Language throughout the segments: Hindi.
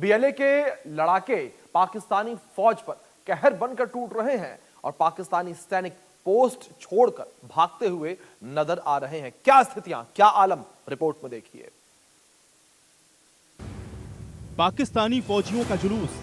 बीएलए के लड़ाके पाकिस्तानी फौज पर कहर बनकर टूट रहे हैं और पाकिस्तानी सैनिक पोस्ट छोड़कर भागते हुए नजर आ रहे हैं। क्या स्थितियां, क्या आलम, रिपोर्ट में देखिए। पाकिस्तानी फौजियों का जुलूस,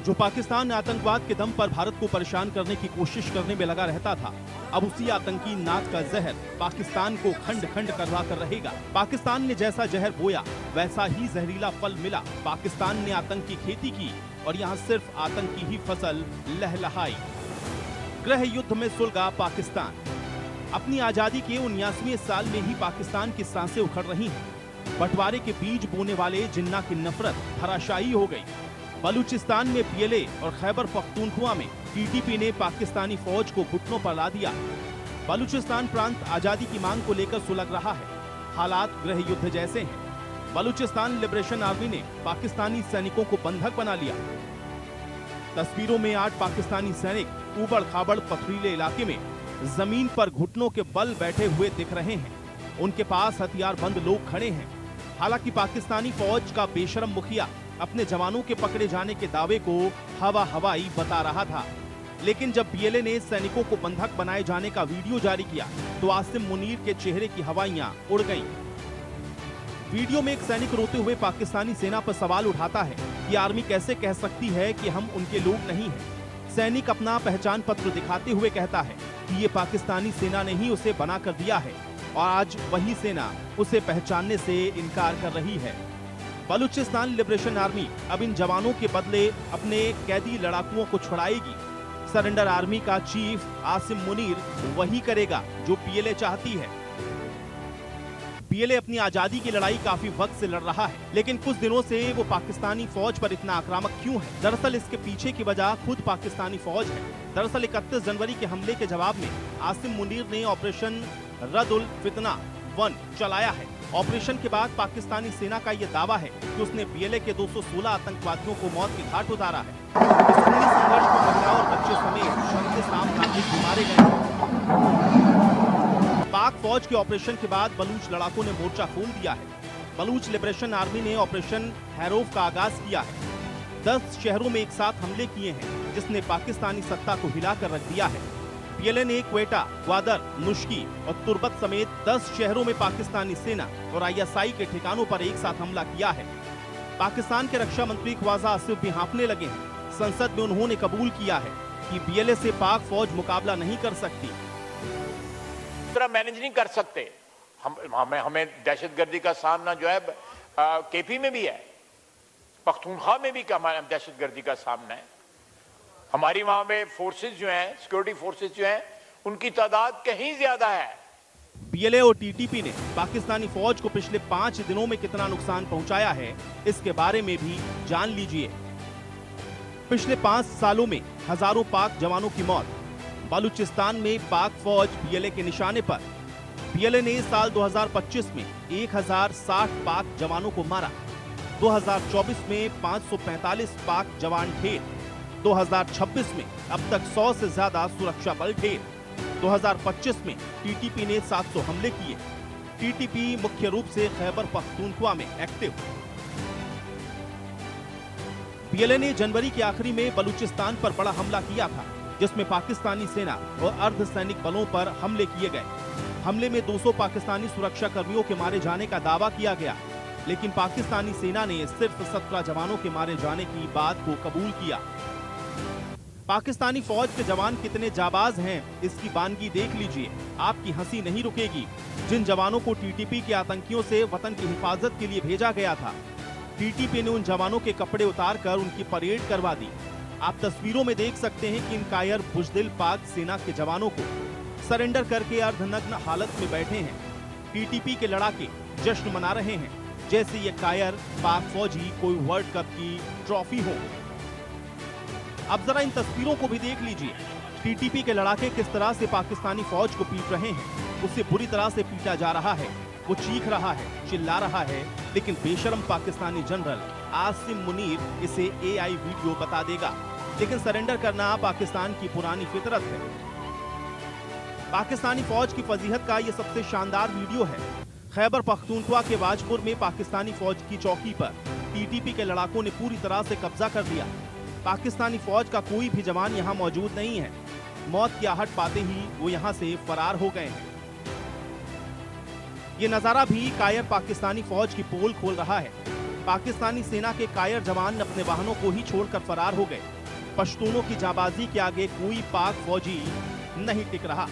जो पाकिस्तान आतंकवाद के दम पर भारत को परेशान करने की कोशिश करने में लगा रहता था, अब उसी आतंकी नाक का जहर पाकिस्तान को खंड खंड करवा कर रहेगा। पाकिस्तान ने जैसा जहर बोया वैसा ही जहरीला फल मिला। पाकिस्तान ने आतंक की खेती की और यहाँ सिर्फ आतंक की ही फसल लहलहाई। गृह युद्ध में सुलगा पाकिस्तान। अपनी आजादी के 79वें साल में ही पाकिस्तान की सांसें उखड़ रही हैं। बंटवारे के बीज बोने वाले जिन्ना की नफरत धराशायी हो गई। बलूचिस्तान में बीएलए और खैबर पख्तूनख्वा में टीटीपी ने पाकिस्तानी फौज को घुटनों पर ला दिया। बलूचिस्तान प्रांत आजादी की मांग को लेकर सुलग रहा है। हालात गृह युद्ध जैसे हैं। बलूचिस्तान लिबरेशन आर्मी ने पाकिस्तानी सैनिकों को बंधक बना लिया। तस्वीरों में 8 पाकिस्तानी सैनिक उबड़ खाबड़ पथरीले इलाके में जमीन पर घुटनों के बल बैठे हुए दिख रहे हैं। उनके पास हथियारबंद लोग खड़े हैं। हालांकि पाकिस्तानी फौज का बेशरम मुखिया अपने जवानों के पकड़े जाने के दावे को हवाई बता रहा था, लेकिन जब बीएलए ने सैनिकों को बंधक बनाए जाने का वीडियो जारी किया तो आसिम मुनीर के चेहरे की हवाइयां उड़ गईं। वीडियो में एक सैनिक रोते हुए पाकिस्तानी सेना पर सवाल उठाता है कि आर्मी कैसे कह सकती है कि हम उनके लोग नहीं हैं। सैनिक अपना पहचान पत्र दिखाते हुए कहता है कि ये पाकिस्तानी सेना ने ही उसे बना कर दिया है और आज वही सेना उसे पहचानने से इनकार कर रही है। बलूचिस्तान लिबरेशन आर्मी अब इन जवानों के बदले अपने कैदी लड़ाकुओं को छुड़ाएगी। सरेंडर आर्मी का चीफ आसिम मुनीर वही करेगा जो बीएलए चाहती है। बीएलए अपनी आजादी की लड़ाई काफी वक्त से लड़ रहा है, लेकिन कुछ दिनों से वो पाकिस्तानी फौज पर इतना आक्रामक क्यों है? दरअसल इसके पीछे की वजह खुद पाकिस्तानी फौज है। दरअसल 31 जनवरी के हमले के जवाब में आसिम मुनीर ने ऑपरेशन रद्द-उल फितना 1 चलाया है। ऑपरेशन के बाद पाकिस्तानी सेना का यह दावा है कि उसने बीएलए के 216 आतंकवादियों को मौत की घाट उतारा है। इस खूनी संघर्ष में महिला और बच्चे समेत 36 नागरिक मारे गए। पाक फौज के ऑपरेशन के बाद बलूच लड़ाकों ने मोर्चा खोल दिया है। बलूच लिबरेशन आर्मी ने ऑपरेशन हैरोफ का आगाज किया है। 10 शहरों में एक साथ हमले किए हैं, जिसने पाकिस्तानी सत्ता को हिलाकर रख दिया है। बीएलए ने क्वेटा, ग्वादर, नुश्की और तुर्बत समेत 10 शहरों में पाकिस्तानी सेना और आईएसआई के ठिकानों पर एक साथ हमला किया है। पाकिस्तान के रक्षा मंत्री ख्वाजा आसिफ भी हांफने लगे हैं। संसद में उन्होंने कबूल किया है कि बीएलए से पाक फौज मुकाबला नहीं कर सकती। मैनेज नहीं कर सकते। हमें दहशतगर्दी का सामना जो है केपी में भी है, पख्तूनख्वा में भी हमारा दहशतगर्दी का सामना है। हमारी वहां पे फोर्सेस जो हैं, सिक्योरिटी फोर्सेस जो हैं, उनकी तादाद कहीं ज्यादा है। बीएलए और टीटीपी ने पाकिस्तानी फौज को पिछले 5 दिनों में कितना नुकसान पहुंचाया है, इसके बारे में भी जान लीजिए। पिछले 5 सालों में हजारों पाक जवानों की मौत। बलूचिस्तान में पाक फौज बीएलए के निशाने पर। बीएलए ने साल 2025 में 1060 पाक जवानों को मारा। 2024 में 545 पाक जवान ढेर। 2026 में अब तक 100 से ज्यादा सुरक्षा बल ढेर। 2025 में टीटीपी ने 700 हमले किए। टीटीपी मुख्य रूप से खैबर पख्तूनख्वा में एक्टिव। बीएलए ने जनवरी के आखिरी में बलूचिस्तान पर बड़ा हमला किया था, जिसमें पाकिस्तानी सेना और अर्धसैनिक बलों पर हमले किए गए। हमले में 200 पाकिस्तानी सुरक्षा कर्मियों के मारे जाने का दावा किया गया, लेकिन पाकिस्तानी सेना ने सिर्फ 17 जवानों के मारे जाने की बात को कबूल किया। पाकिस्तानी फौज के जवान कितने जाबाज हैं, इसकी बानगी देख लीजिए। आपकी हंसी नहीं रुकेगी। जिन जवानों को टीटीपी के आतंकियों से वतन की हिफाजत के लिए भेजा गया था, टीटीपी ने उन जवानों के कपड़े उतारकर उनकी परेड करवा दी। आप तस्वीरों में देख सकते हैं कि इन कायर बुजदिल पाक सेना के जवानों को सरेंडर करके अर्धनग्न हालत में बैठे हैं। टीटीपी के लड़ाके जश्न मना रहे हैं, जैसे ये कायर पाक फौजी कोई वर्ल्ड कप की ट्रॉफी हो। अब जरा इन तस्वीरों को भी देख लीजिए। टीटीपी के लड़ाके किस तरह से पाकिस्तानी फौज को पीट रहे हैं। उसे बुरी तरह से पीटा जा रहा है। वो चीख रहा है, चिल्ला रहा है, लेकिन बेशरम पाकिस्तानी जनरल आसिम मुनीर इसे एआई वीडियो बता देगा। लेकिन सरेंडर करना पाकिस्तान की पुरानी फितरत है। पाकिस्तानी फौज की फजीहत का ये सबसे शानदार वीडियो है। खैबर पख्तूनख्वा के वाजपुर में पाकिस्तानी फौज की चौकी पर टीटीपी के लड़ाकों ने पूरी तरह से कब्जा कर लिया। पाकिस्तानी फौज का कोई भी जवान यहां मौजूद नहीं है। मौत की आहट पाते ही वो यहां से फरार हो गए हैं। ये नजारा भी कायर पाकिस्तानी फौज की पोल खोल रहा है। पाकिस्तानी सेना के कायर जवान अपने वाहनों को ही छोड़कर फरार हो गए। पश्तूनों की जाबाजी के आगे कोई पाक फौजी नहीं टिक रहा।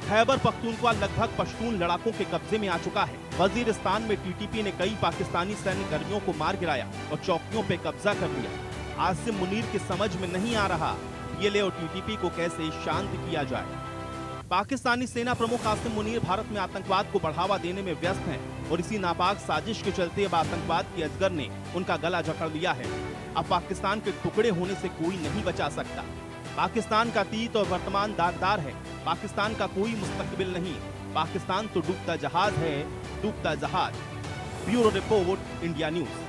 खैबर पख्तूनख्वा लगभग पश्तून लड़ाकों के कब्जे में आ चुका है। वजीरिस्तान में टीटीपी ने कई पाकिस्तानी सैन्य कर्मियों को मार गिराया और चौकियों पे कब्जा कर लिया। आसिम मुनीर की समझ में नहीं आ रहा पीएलए और टीटीपी को कैसे शांत किया जाए। पाकिस्तानी सेना प्रमुख आसिम मुनीर भारत में आतंकवाद को बढ़ावा देने में व्यस्त हैं और इसी नापाक साजिश के चलते अब आतंकवाद के अजगर ने उनका गला जकड़ लिया है। अब पाकिस्तान के टुकड़े होने से कोई नहीं बचा सकता। पाकिस्तान का अतीत और वर्तमान दागदार है। पाकिस्तान का कोई मुस्तकबिल नहीं। पाकिस्तान तो डूबता जहाज है, डूबता जहाज। Bureau report, India news.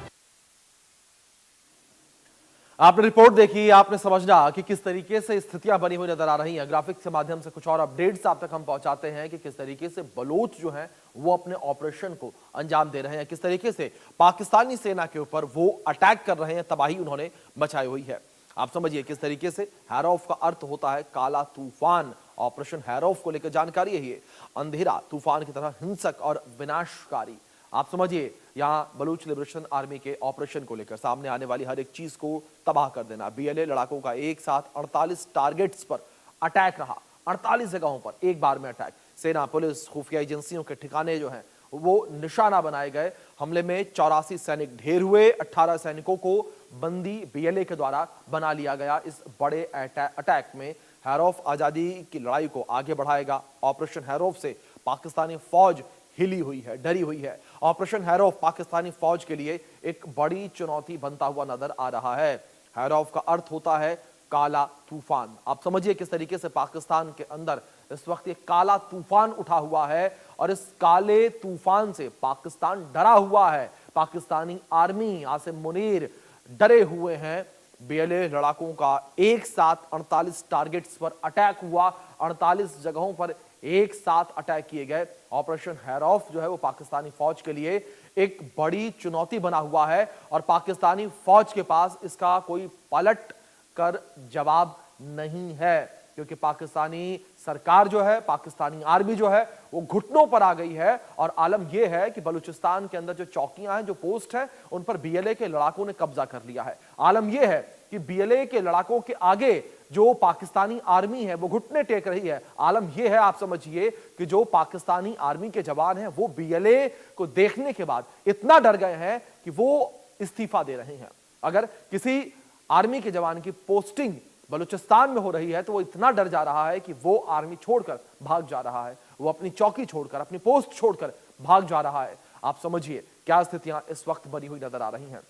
आपने रिपोर्ट देखी, आपने समझना कि किस तरीके से स्थितियां बनी हुई नजर आ रही हैं। ग्राफिक्स के माध्यम से कुछ और अपडेट्स आप तक हम पहुंचाते हैं कि किस तरीके से बलोच जो हैं वो अपने ऑपरेशन को अंजाम दे रहे हैं, किस तरीके से पाकिस्तानी सेना के ऊपर वो अटैक कर रहे हैं, तबाही उन्होंने मचाई हुई है। आप समझिए किस तरीके से हैरौफ का अर्थ होता है काला तूफान। ऑपरेशन हैरौफ को लेकर जानकारी यही है, अंधेरा तूफान की तरह हिंसक और विनाशकारी। आप समझिए यहां बलूच लिबरेशन आर्मी के ऑपरेशन को लेकर सामने आने वाली हर एक चीज को तबाह कर देना। बीएलए लड़ाकों का एक साथ 48 टारगेट्स पर अटैक रहा, 48 जगहों पर एक बार में अटैक। सेना, पुलिस, खुफिया एजेंसियों के ठिकाने जो हैं वो निशाना बनाए गए। हमले में 84 सैनिक ढेर हुए, 18 सैनिकों को बंदी बीएलए के द्वारा बना लिया गया। इस बड़े अटैक में हैरौफ आजादी की लड़ाई को आगे बढ़ाएगा। ऑपरेशन हैरौफ से पाकिस्तानी फौज हिली हुई है, डरी हुई है। ऑपरेशन हैरौफ पाकिस्तानी फौज के लिए एक बड़ी चुनौती बनता हुआ नजर आ रहा है। हैरौफ का अर्थ होता है काला तूफान। आप समझिए किस तरीके से पाकिस्तान के अंदर इस वक्त ये काला तूफान उठा हुआ है और इस काले तूफान से पाकिस्तान डरा हुआ है। पाकिस्तानी आर्मी, आसिम मुनीर डरे हुए हैं। बीएलए लड़ाकों का एक साथ 48 टारगेट्स पर अटैक हुआ, 48 जगहों पर एक साथ अटैक किए गए। ऑपरेशन हैरौफ जो है वो पाकिस्तानी फौज के लिए एक बड़ी चुनौती बना हुआ है और पाकिस्तानी फौज के पास इसका कोई पलट कर जवाब नहीं है, क्योंकि पाकिस्तानी सरकार जो है, पाकिस्तानी आर्मी जो है वो घुटनों पर आ गई है। और आलम यह है कि बलूचिस्तान के अंदर जो चौकियां हैं, जो पोस्ट है, उन पर बीएलए के लड़ाकों ने कब्जा कर लिया है। आलम यह है कि बीएलए के लड़ाकों के आगे जो पाकिस्तानी आर्मी है वो घुटने टेक रही है। आलम यह है, आप समझिए, कि जो पाकिस्तानी आर्मी के जवान हैं वो बीएलए को देखने के बाद इतना डर गए हैं कि वो इस्तीफा दे रहे हैं। अगर किसी आर्मी के जवान की पोस्टिंग बलूचिस्तान में हो रही है तो वो इतना डर जा रहा है कि वो आर्मी छोड़कर भाग जा रहा है, वो अपनी चौकी छोड़कर, अपनी पोस्ट छोड़कर भाग जा रहा है। आप समझिए क्या स्थितियां इस वक्त बनी हुई नजर आ रही हैं।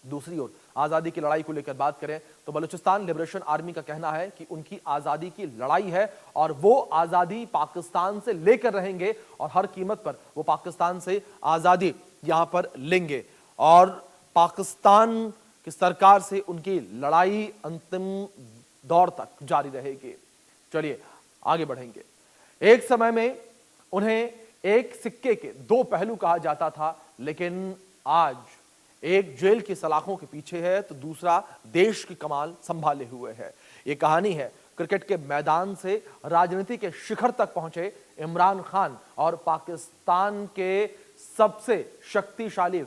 दूसरी ओर आजादी की लड़ाई को लेकर बात करें तो बलूचिस्तान लिबरेशन आर्मी का कहना है कि उनकी आजादी की लड़ाई है और वो आजादी पाकिस्तान से लेकर रहेंगे और हर कीमत पर वो पाकिस्तान से आजादी यहां पर लेंगे और पाकिस्तान की सरकार से उनकी लड़ाई अंतिम दौर तक जारी रहेगी। चलिए आगे बढ़ेंगे। एक समय में उन्हें एक सिक्के के दो पहलू कहा जाता था, लेकिन आज एक जेल की सलाखों के पीछे है तो दूसरा देश की कमान संभाले हुए है। ये कहानी है क्रिकेट के मैदान से राजनीति के शिखर तक पहुंचे इमरान खान और पाकिस्तान के सबसे शक्तिशाली